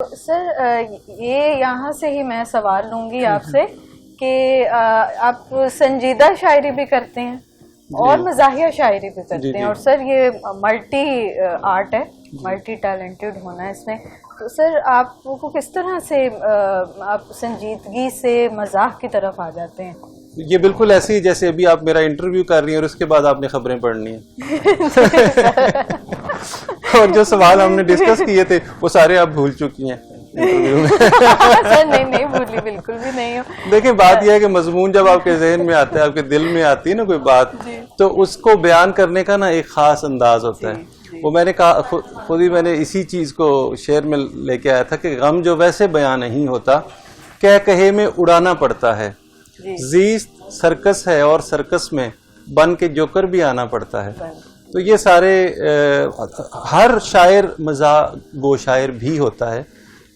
سر یہ یہاں سے ہی میں سوال لوں گی آپ سے کہ آپ سنجیدہ شاعری بھی کرتے ہیں اور مزاحیہ شاعری بھی کرتے ہیں، اور سر یہ ملٹی آرٹ ہے، ملٹی ٹیلنٹڈ ہونا ہے اس میں، تو سر آپ کو کس طرح سے آپ سنجیدگی سے مزاح کی طرف آ جاتے ہیں؟ یہ بالکل ایسے ہی جیسے ابھی آپ میرا انٹرویو کر رہی ہیں اور اس کے بعد آپ نے خبریں پڑھنی ہیں اور جو سوال ہم نے ڈسکس کیے تھے وہ سارے آپ بھول چکی ہیں انٹرویو میں۔ سر نہیں بھولی، بالکل بھی نہیں ہوں۔ دیکھیں بات یہ ہے کہ مضمون جب آپ کے ذہن میں آتا ہے، آپ کے دل میں آتی ہے نا کوئی بات، تو اس کو بیان کرنے کا نا ایک خاص انداز ہوتا ہے۔ وہ میں نے کہا خود ہی، میں نے اسی چیز کو شعر میں لے کے آیا تھا کہ غم جو ویسے بیان نہیں ہوتا کہے میں اڑانا پڑتا ہے، زیست سرکس ہے اور سرکس میں بن کے جوکر بھی آنا پڑتا ہے۔ تو یہ سارے ہر شاعر مزاح گو شاعر بھی ہوتا ہے۔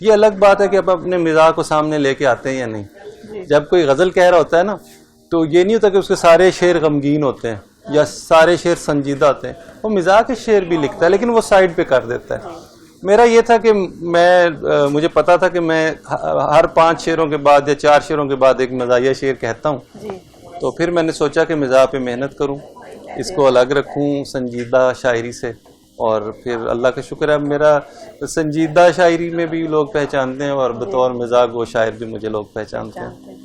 یہ الگ بات ہے کہ آپ اپنے مزاح کو سامنے لے کے آتے ہیں یا نہیں۔ جب کوئی غزل کہہ رہا ہوتا ہے نا تو یہ نہیں ہوتا کہ اس کے سارے شعر غمگین ہوتے ہیں یا سارے شعر سنجیدہ ہوتے ہیں، وہ مزاح کے شعر بھی لکھتا ہے لیکن وہ سائڈ پہ کر دیتا ہے۔ میرا یہ تھا کہ مجھے پتا تھا کہ میں ہر 5 شعروں کے بعد یا 4 شعروں کے بعد ایک مزاحیہ شعر کہتا ہوں، تو پھر میں نے سوچا کہ مزاح پہ محنت کروں، اس کو الگ رکھوں سنجیدہ شاعری سے، اور پھر اللہ کا شکر ہے میرا سنجیدہ شاعری میں بھی لوگ پہچانتے ہیں اور بطور مزاح گو شاعر بھی مجھے لوگ پہچانتے ہیں۔